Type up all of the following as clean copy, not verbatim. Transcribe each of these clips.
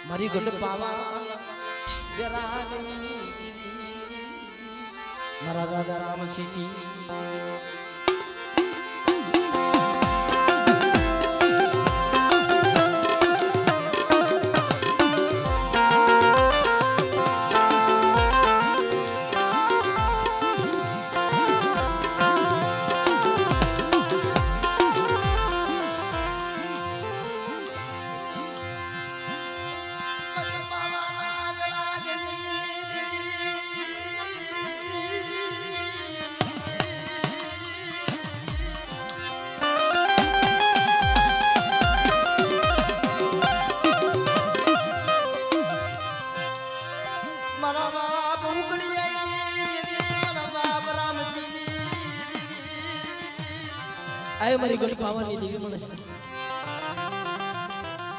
મારી ગઢ પાવા મારા દાદા રામસિંહ આય મારી ગઢ પાવાની દેવી મળે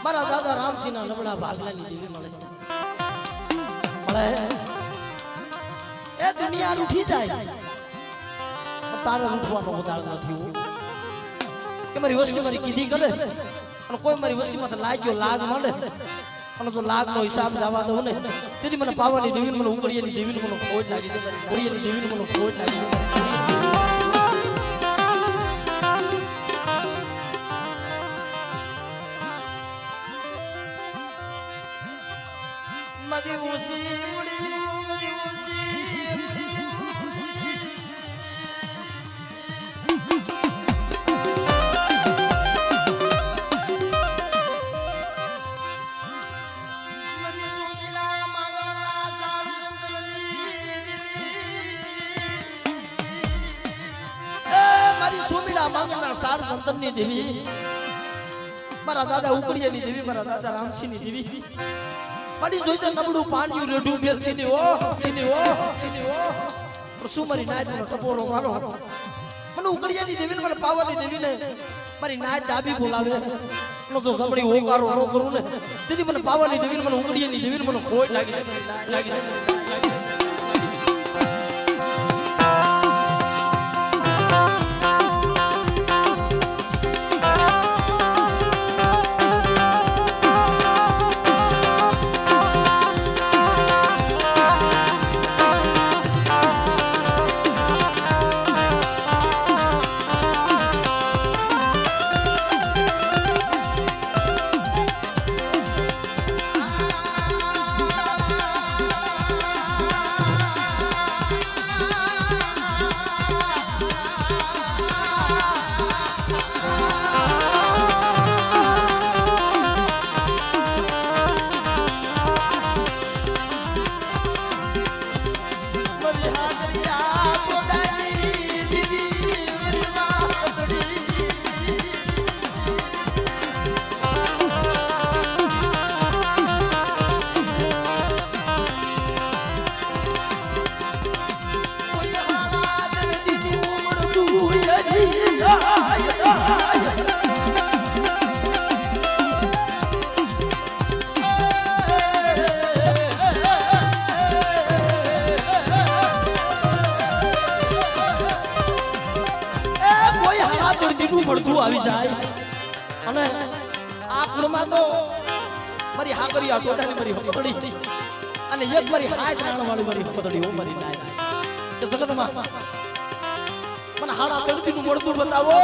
મારા દાદા રામસિંહ ના નબળા ભાગલાની દેવી મળે એ દુનિયા રૂઠી જાય તારે રૂઠવાનો ઉદાર નથી કે મારી વસ્તી મારી કીધી કરે અને કોઈ મારી વસ્તીમાં લાગ્યો લાગ મળે અને જો લાગ નો હિસાબ જવા દો ને તેથી મને પાવાની દેવી મને ઉકળીની દેવી મને ખોટ લાગી છે ઉકળીની દેવી મને ખોટ લાગી છે સાર સંતનની દેવી મારા દાદા ઉકળીયાની દેવી મારા દાદા રામસિંહની દેવી પડી જોઈતો નબળું પાણી રેડું બેલતીની ઓ એની ઓ શું મારી નાયનો ટપોરો મારો મને ઉકળીયાની દેવીને મને પાવાની દેવીને મારી નાય ડાબી બોલાવે નો તો સબડી હોકારો નો કરું ને તેથી મને પાવાની દેવીને મને ઉકળીયાની દેવીને મને ખોટ લાગી પડતું આવી જાય અને આ કુળમાં તો મારી હાકરી આ ટોટાની મારી હપતડી અને એક મારી હાથ રાણ વાળી મારી હપતડી હો મારી નાય કે જગતમાં મને હાડા તળતીનું મળતું બતાવો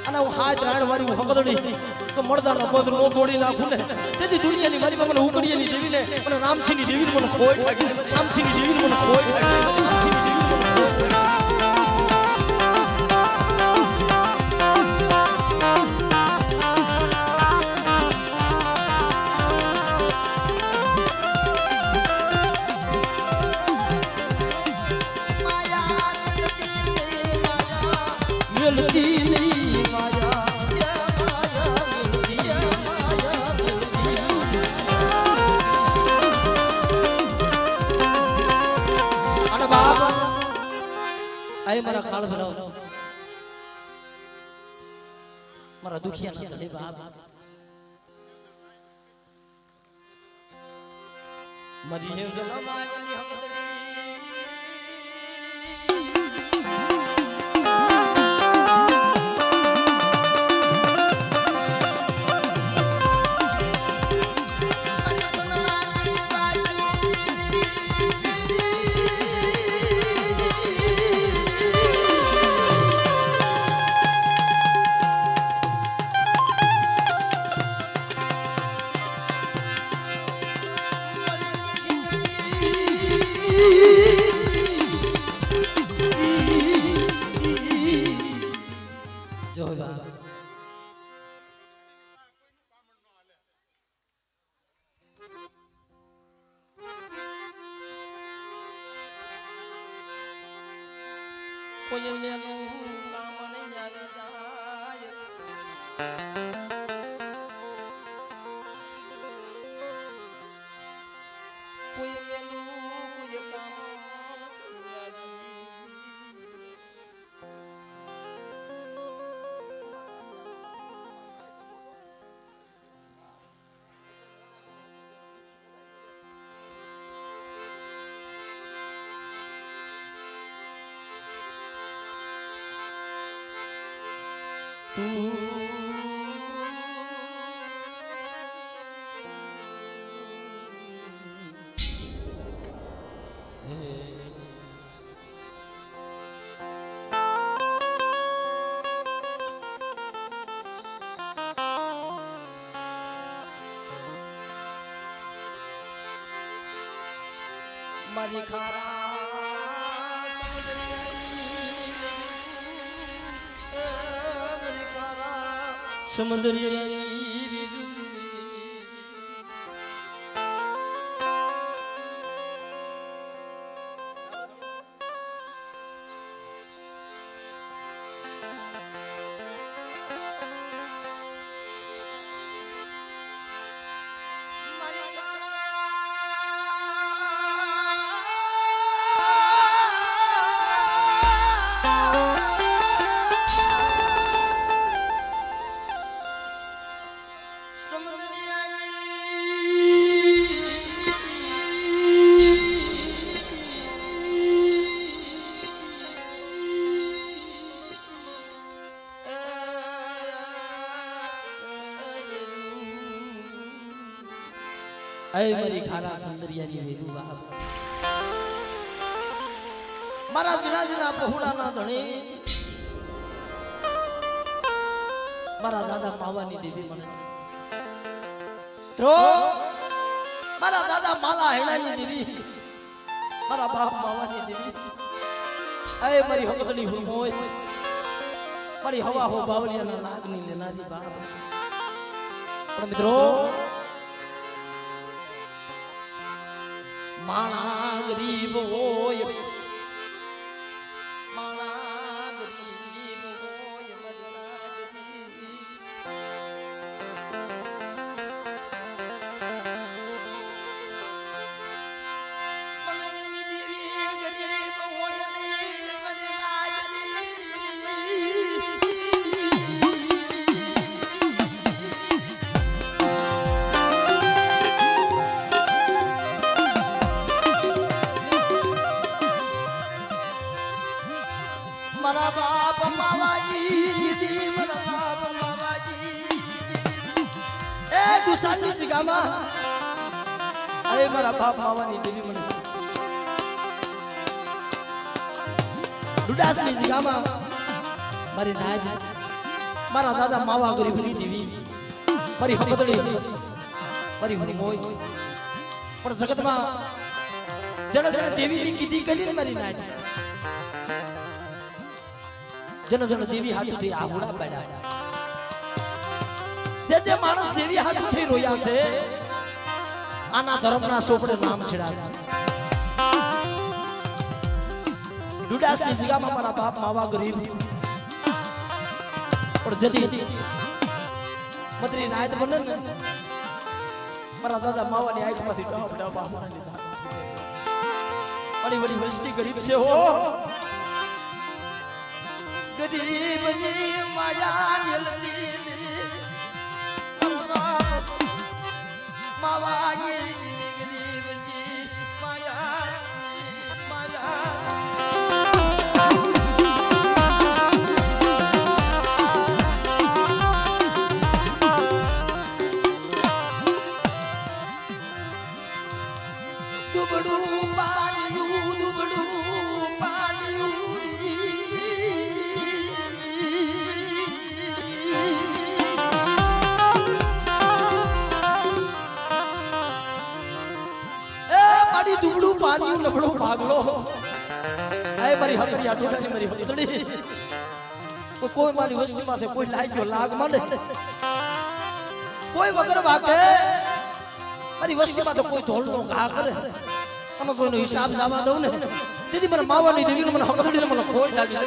અને હું હાથ રાણ વાળી હપતડી તો મળદાનો પદ નો તોડી નાખું ને તેથી દુનિયાની મારી મને ઉકળીયાની દેવીને મને રામસિંહની દેવીને મને ખોટ લાગી રામસિંહની દેવીને મને ખોટ લાગી રામસિંહની દેવીને મને ખોટ લાગી વિરલતી નહીં માયા અને બાપ આય મારા કાળ ભરાવ મારા દુખિયા ના બાપ મરી હે જલમાની હમદડી મારી ખારા સમુદ્રી અય મારી ખારા સુંદરિયાની વેદુ બાપ મારા જીના પહોળાના ધણી મારા દાદા માવાની દેવી મને તો મારા દાદા માલા હેણાની દેવી મારા બાપ માવાની દેવી અય મારી હકદની હું હોય મારી હવા હો બાવળિયાના નાગની લેનારી બાપ પણ મિત્રો માણા ગરીબ હોય માણા ગરીબ હોય મારા બાપ માવાજી દીદી મારા બાપ માવાજી એ ગુસાની સિગામાં અરે મારા બાપ માવાની દેવી મને દુડાસની સિગામાં મારી નાજ મારા દાદા માવા ગરીબની દેવી મારી હકદડી મારી હરી મોય પણ જગતમાં જણ જણ દેવીની કીધી કરીને મારી નાજ જન જન દેવી હાટુ થી આહુડા પડ્યા જે માણસ દેવી હાટુ થી રોયા છે આના ધર્મના સોપડે નામ છેડાશે ડુડાસની જગ્યામાં મારા બાપ માવા ગરીબ પણ જેથી મદરી નાયત બને ને મારા દાદા માવાની આંખમાંથી ડાબ ડાબ આંખમાં લીધા અડી વડી વસ્તી ગરીબ છે હો ગરીબની માયા જલદી માવાની ગરીબની માયા માયા દુબળું પાણી નબળો ભાગલો એ મારી હકરી આટોડાની મારી હકડી કોઈ મારી વસ્તીમાંથી કોઈ લાગ્યો લાગ માંડે કોઈ વગર વાગે મારી વસ્તીમાં તો કોઈ ધોલનો ઘા કરે અને કોઈનો હિસાબ લાવવા દઉં ને તેથી મને માવાની દેવીને મને હકડીને મને ખોટ લાગી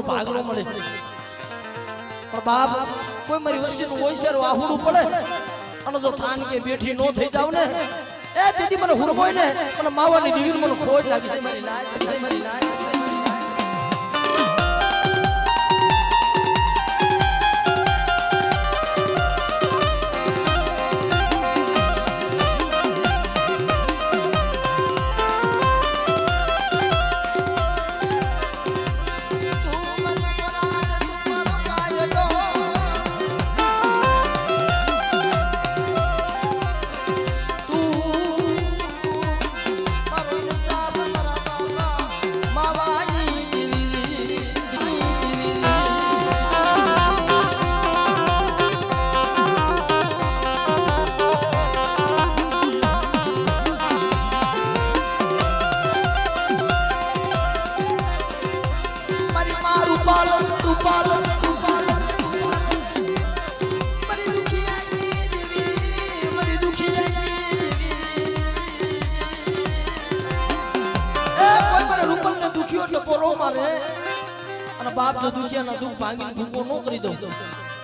ભાગલો મળે પણ બાપ કોઈ મારી વસ્તીનું હોય છે આહુડું પડે અને જો થાન કે બેઠી નો થઈ જાવ ને એ દીદી મને હુરમોય ને મને માવાની દીવીને મને ખોટ લાગી જાય મારી લાય મારી લાય બાપ જો દુખિયાના દુઃખ ભાંગીને ભૂકો ન કરી દઉં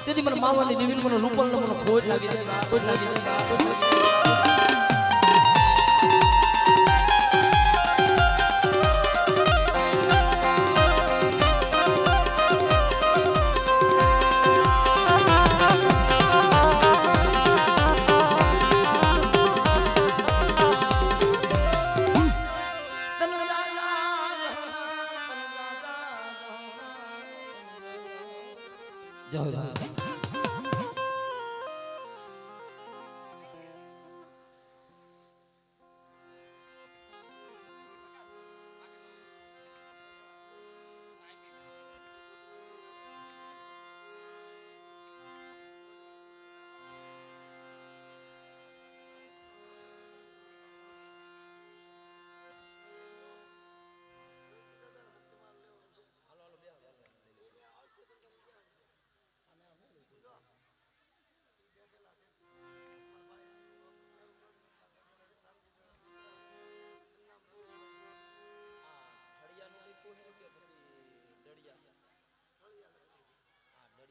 તેથી મને માવાની દેવીને મને રૂપલ મને ખોટ લાગી જાય